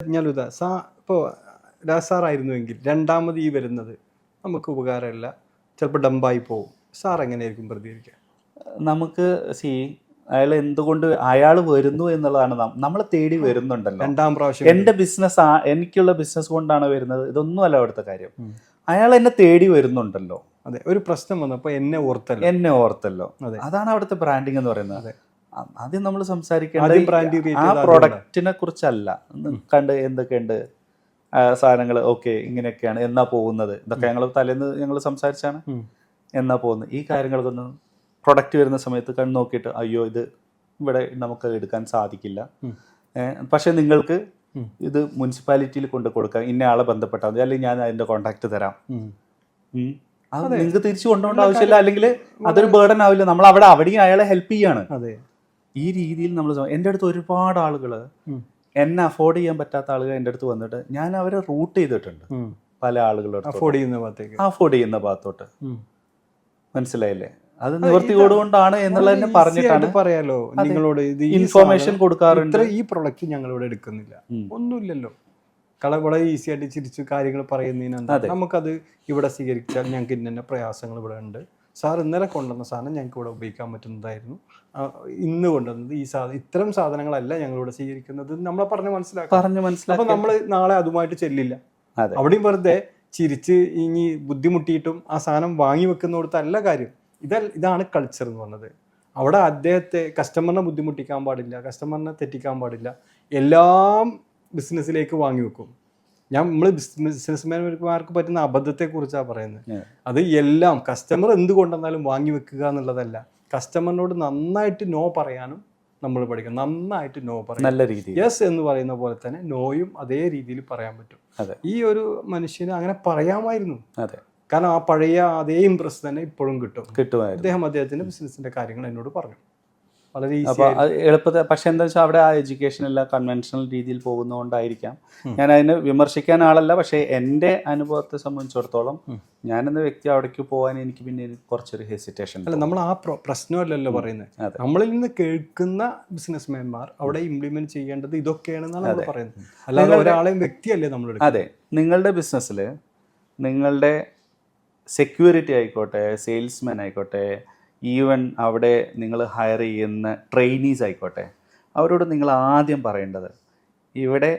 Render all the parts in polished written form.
ഞാനിതാ ഇപ്പോൾ രാസാറായിരുന്നുവെങ്കിൽ രണ്ടാമത് ഈ വരുന്നത് നമുക്ക് ഉപകാരമില്ല, ചിലപ്പോൾ ഡംബായി പോകും. സാർ എങ്ങനെയായിരിക്കും പ്രതികരിക്കുക? നമുക്ക് അയാൾ എന്തുകൊണ്ട് അയാൾ വരുന്നു എന്നുള്ളതാണ് നമ്മളെ തേടി വരുന്നുണ്ടല്ലോ. രണ്ടാം പ്രാവശ്യം എൻ്റെ ബിസിനസ് എനിക്കുള്ള ബിസിനസ് കൊണ്ടാണ് വരുന്നത്, ഇതൊന്നുമല്ല അവിടുത്തെ കാര്യം. അയാൾ എന്നെ തേടി വരുന്നുണ്ടല്ലോ. അതെ, ഒരു പ്രശ്നം വന്നപ്പോൾ എന്നെ ഓർത്തല്ലോ. അതാണ് അവിടുത്തെ ബ്രാൻഡിങ് എന്ന് പറയുന്നത്. ആദ്യം നമ്മൾ സംസാരിക്കേണ്ടത് ആ പ്രൊഡക്റ്റിനെ കുറിച്ചല്ല. കണ്ട് എന്തൊക്കെയുണ്ട് സാധനങ്ങൾ, ഓക്കെ ഇങ്ങനെയൊക്കെയാണ്, എന്നാ പോകുന്നത്, ഇതൊക്കെ ഞങ്ങൾ തലേന്ന് ഞങ്ങൾ സംസാരിച്ചാണ്, എന്നാ പോകുന്നത്, ഈ കാര്യങ്ങൾക്കൊന്നും പ്രൊഡക്റ്റ് വരുന്ന സമയത്ത് കണ്ടു നോക്കിയിട്ട് അയ്യോ ഇത് ഇവിടെ നമുക്ക് എടുക്കാൻ സാധിക്കില്ല, പക്ഷെ നിങ്ങൾക്ക് ഇത് മുനിസിപ്പാലിറ്റിയിൽ കൊണ്ട് കൊടുക്കാം, ഇന്ന ആളെ ബന്ധപ്പെട്ടാൽ മതി, അല്ലെങ്കിൽ ഞാൻ അതിൻ്റെ കോൺടാക്ട് തരാം, അത് നിങ്ങൾക്ക് തിരിച്ചു കൊണ്ടുപോകേണ്ട ആവശ്യമില്ല, അല്ലെങ്കിൽ അതൊരു ബേർഡൻ ആവില്ല. നമ്മൾ അവിടെയും അയാളെ ഹെൽപ്പ് ചെയ്യാണ്. ഈ രീതിയിൽ നമ്മൾ എൻ്റെ അടുത്ത് ഒരുപാട് ആളുകൾ, എന്നെ അഫോർഡ് ചെയ്യാൻ പറ്റാത്ത ആളുകൾ എൻ്റെ അടുത്ത് വന്നിട്ട് ഞാൻ അവരെ റൂട്ട് ചെയ്തിട്ടുണ്ട് പല ആളുകളോട് അഫോർഡ് ചെയ്യുന്ന ഭാഗത്തോട്ട്. മനസ്സിലായില്ലേ? അത് നിവർത്തിയോടുകൊണ്ടാണ് എന്നുള്ളതിനെ പറഞ്ഞിട്ടാണ് പറയാലോ നിങ്ങളോട് ഇൻഫോർമേഷൻ കൊടുക്കാറുണ്ട്. ഈ പ്രൊഡക്റ്റ് ഞങ്ങളിവിടെ എടുക്കുന്നില്ല, ഒന്നുമില്ലല്ലോ, വളരെ ഈസി ആയിട്ട് ചിരിച്ചു കാര്യങ്ങൾ പറയുന്നതിന് നമുക്കത് ഇവിടെ സ്വീകരിച്ചാൽ ഞങ്ങൾക്ക് ഇന്ന പ്രയാസങ്ങൾ ഇവിടെ ഉണ്ട്. സാർ ഇന്നലെ കൊണ്ടുവന്ന സാധനം ഞങ്ങൾക്ക് ഇവിടെ ഉപയോഗിക്കാൻ പറ്റുന്നതായിരുന്നു, ഇന്ന് കൊണ്ടുവന്നത് ഈ ഇത്തരം സാധനങ്ങളല്ല ഞങ്ങളിവിടെ സ്വീകരിക്കുന്നത്, നമ്മളെ പറഞ്ഞ് മനസ്സിലാക്കും. അപ്പൊ നമ്മൾ നാളെ അതുമായിട്ട് ചെല്ലില്ല. അവിടെയും വെറുതെ ചിരിച്ച് ഇനി ബുദ്ധിമുട്ടിയിട്ടും ആ സാധനം വാങ്ങി വെക്കുന്നിടത്തല്ല കാര്യം. ഇതാണ് കൾച്ചർ എന്ന് പറഞ്ഞത്. അവിടെ അദ്ദേഹത്തെ കസ്റ്റമറിനെ ബുദ്ധിമുട്ടിക്കാൻ പാടില്ല, കസ്റ്റമറിനെ തെറ്റിക്കാൻ പാടില്ല, എല്ലാം ബിസിനസ്സിലേക്ക് വാങ്ങി വെക്കും. നമ്മൾ ബിസിനസ്മാൻമാർക്ക് പറ്റുന്ന അബദ്ധത്തെക്കുറിച്ചാണ് പറയുന്നത്. അത് എല്ലാം കസ്റ്റമർ എന്ത് കൊണ്ടുവന്നാലും വാങ്ങി വെക്കുക എന്നുള്ളതല്ല, കസ്റ്റമറിനോട് നന്നായിട്ട് നോ പറയാനും നമ്മൾ പഠിക്കണം. നന്നായിട്ട് നോ പറയാം, നല്ല രീതിയിൽ. യെസ് എന്ന് പറയുന്ന പോലെ തന്നെ നോയും അതേ രീതിയിൽ പറയാൻ പറ്റും. ഈ ഒരു മനുഷ്യന് അങ്ങനെ പറയാമായിരുന്നു. കാരണം ആ പഴയ അതേ ഇംപ്രസ് തന്നെ ഇപ്പോഴും കിട്ടും. അദ്ദേഹത്തിന്റെ ബിസിനസിന്റെ കാര്യങ്ങൾ എന്നോട് പറഞ്ഞു വളരെ എളുപ്പത്തിൽ. പക്ഷെ എന്താ വെച്ചാൽ അവിടെ ആ എഡ്യൂക്കേഷൻ എല്ലാം കൺവെൻഷണൽ രീതിയിൽ പോകുന്നതുകൊണ്ടായിരിക്കാം. ഞാൻ അതിനെ വിമർശിക്കാൻ ആളല്ല, പക്ഷേ എൻ്റെ അനുഭവത്തെ സംബന്ധിച്ചിടത്തോളം ഞാനെന്ന വ്യക്തി അവിടേക്ക് പോകാൻ എനിക്ക് പിന്നെ കുറച്ചൊരു ഹെസിറ്റേഷൻ. അല്ല, നമ്മൾ ആ പ്രശ്നമല്ലല്ലോ പറയുന്നത്. നമ്മളിൽ നിന്ന് കേൾക്കുന്ന ബിസിനസ്മാൻമാർ അവിടെ ഇംപ്ലിമെന്റ് ചെയ്യേണ്ടത് ഇതൊക്കെയാണെന്നാണ് നമ്മൾ പറയുന്നത്, അല്ലാതെ ഒരാളെയും വ്യക്തിയല്ലേ നമ്മൾ. അതെ, നിങ്ങളുടെ ബിസിനസ്സിൽ നിങ്ങളുടെ സെക്യൂരിറ്റി ആയിക്കോട്ടെ, സെയിൽസ്മാൻ ആയിക്കോട്ടെ, ഈവൻ അവിടെ നിങ്ങൾ ഹയർ ചെയ്യുന്ന ട്രെയിനീസ് ആയിക്കോട്ടെ, അവരോട് നിങ്ങൾ ആദ്യം പറയേണ്ടത് ഇവിടെ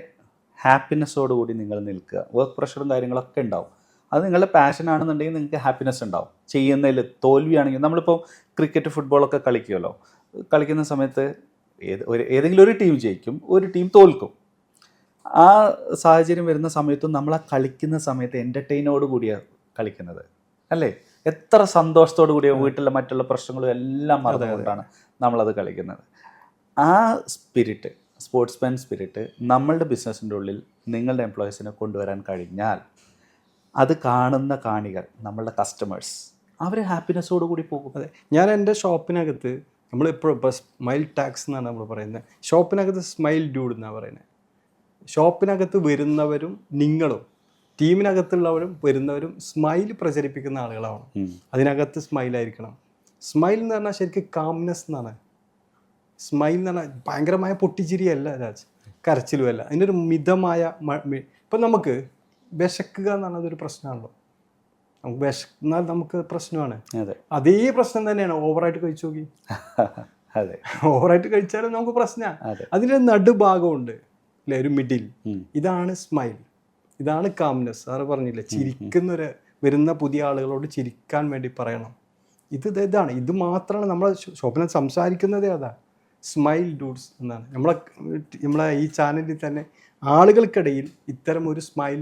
ഹാപ്പിനെസ്സോടുകൂടി നിങ്ങൾ നിൽക്കുക. വർക്ക് പ്രഷറും കാര്യങ്ങളൊക്കെ ഉണ്ടാവും, അത് നിങ്ങളുടെ പാഷനാണെന്നുണ്ടെങ്കിൽ നിങ്ങൾക്ക് ഹാപ്പിനെസ് ഉണ്ടാവും. ചെയ്യുന്നതിൽ തോൽവിയാണെങ്കിൽ, നമ്മളിപ്പോൾ ക്രിക്കറ്റ് ഫുട്ബോളൊക്കെ കളിക്കുമല്ലോ, കളിക്കുന്ന സമയത്ത് ഏതെങ്കിലും ഒരു ടീം ജയിക്കും, ഒരു ടീം തോൽക്കും. ആ സാഹചര്യം വരുന്ന സമയത്തും നമ്മൾ ആ കളിക്കുന്ന സമയത്ത് എൻ്റർടൈനോട് കൂടിയാണ് കളിക്കുന്നത്, അല്ലേ? എത്ര സന്തോഷത്തോടു കൂടിയ വീട്ടിലെ മറ്റുള്ള പ്രശ്നങ്ങളും എല്ലാം മറന്നുകൊണ്ടാണ് നമ്മളത് കളിക്കുന്നത്. ആ സ്പിരിറ്റ്, സ്പോർട്സ്മാൻ സ്പിരിറ്റ് നമ്മളുടെ ബിസിനസ്സിൻ്റെ ഉള്ളിൽ നിങ്ങളുടെ എംപ്ലോയീസിനെ കൊണ്ടുവരാൻ കഴിഞ്ഞാൽ അത് കാണുന്ന കാണികൾ, നമ്മളുടെ കസ്റ്റമേഴ്സ്, അവർ ഹാപ്പിനെസ്സോടു കൂടി പോകും. അതെ, ഞാൻ എൻ്റെ ഷോപ്പിനകത്ത് നമ്മളിപ്പോൾ സ്മൈൽ ടാക്സ് എന്നാണ് നമ്മൾ പറയുന്നത്, ഷോപ്പിനകത്ത് സ്മൈൽ ഡ്യൂഡ് എന്നാണ് പറയുന്നത്. ഷോപ്പിനകത്ത് വരുന്നവരും നിങ്ങളും ടീമിനകത്തുള്ളവരും വരുന്നവരും സ്മൈൽ പ്രചരിപ്പിക്കുന്ന ആളുകളാണ്. അതിനകത്ത് സ്മൈലായിരിക്കണം. സ്മൈൽ എന്ന് പറഞ്ഞാൽ ശരിക്കും കാംനെസ് എന്നാണ്. സ്മൈൽ എന്ന് പറഞ്ഞാൽ ഭയങ്കരമായ പൊട്ടിച്ചിരിയല്ല രാജ്, കരച്ചിലുമല്ല, അതിനൊരു മിതമായ ഇപ്പം നമുക്ക് വിശക്കുക എന്ന് പറഞ്ഞതൊരു പ്രശ്നമാണല്ലോ. നമുക്ക് വിശന്നാൽ നമുക്ക് പ്രശ്നമാണ്. അതേ പ്രശ്നം തന്നെയാണ് ഓവറായിട്ട് കഴിച്ചു നോക്കി. ഓവറായിട്ട് കഴിച്ചാലും നമുക്ക് പ്രശ്നമാണ്. അതിൻ്റെ നടുഭാഗമുണ്ട് അല്ലേ, ഒരു മിഡിൽ. ഇതാണ് സ്മൈൽ, ഇതാണ് കാംനെസ്. സാറ് പറഞ്ഞില്ലേ, വരുന്ന പുതിയ ആളുകളോട് ചിരിക്കാൻ വേണ്ടി പറയണം. ഇതാണ്, ഇത് മാത്രമാണ് നമ്മളെ ഷോപ്പിനെ സംസാരിക്കുന്നതേ. അതാ സ്മൈൽ ഡൂഡ്സ് എന്നാണ് നമ്മളെ ഈ ചാനലിൽ തന്നെ ആളുകൾക്കിടയിൽ ഇത്തരം ഒരു സ്മൈൽ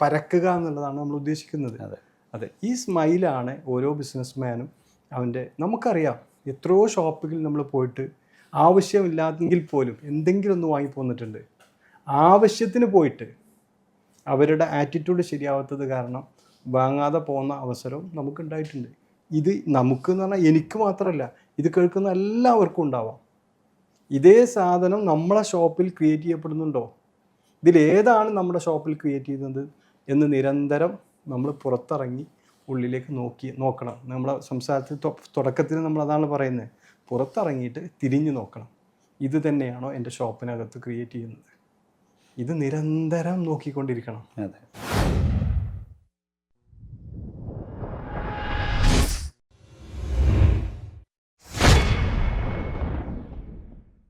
പരക്കുക എന്നുള്ളതാണ് നമ്മൾ ഉദ്ദേശിക്കുന്നത്. അതെ, ഈ സ്മൈലാണ് ഓരോ ബിസിനസ്മാനും നമുക്കറിയാം, എത്രയോ ഷോപ്പുകളിൽ നമ്മൾ പോയിട്ട് ആവശ്യമില്ലാതെങ്കിൽ പോലും എന്തെങ്കിലും ഒന്ന് വാങ്ങി പോന്നിട്ടുണ്ട്. ആവശ്യത്തിന് പോയിട്ട് അവരുടെ ആറ്റിറ്റ്യൂഡ് ശരിയാവാത്തത് കാരണം വാങ്ങാതെ പോകുന്ന അവസരവും നമുക്കുണ്ടായിട്ടുണ്ട്. ഇത് നമുക്ക് എന്ന് പറഞ്ഞാൽ എനിക്ക് മാത്രമല്ല, ഇത് കേൾക്കുന്ന എല്ലാവർക്കും ഉണ്ടാവാം. ഇതേ സാധനം നമ്മളെ ഷോപ്പിൽ ക്രിയേറ്റ് ചെയ്യപ്പെടുന്നുണ്ടോ, ഇതിലേതാണ് നമ്മുടെ ഷോപ്പിൽ ക്രിയേറ്റ് ചെയ്യുന്നത് എന്ന് നിരന്തരം നമ്മൾ പുറത്തിറങ്ങി ഉള്ളിലേക്ക് നോക്കണം. നമ്മളെ സംസാരത്തിൽ തുടക്കത്തിൽ നമ്മളതാണ് പറയുന്നത്, പുറത്തിറങ്ങിയിട്ട് തിരിഞ്ഞു നോക്കണം. ഇത് തന്നെയാണോ എൻ്റെ ഷോപ്പിനകത്ത് ക്രിയേറ്റ് ചെയ്യുന്നത്. ഇത് നിരന്തരം നോക്കിക്കൊണ്ടിരിക്കണം. അതെ.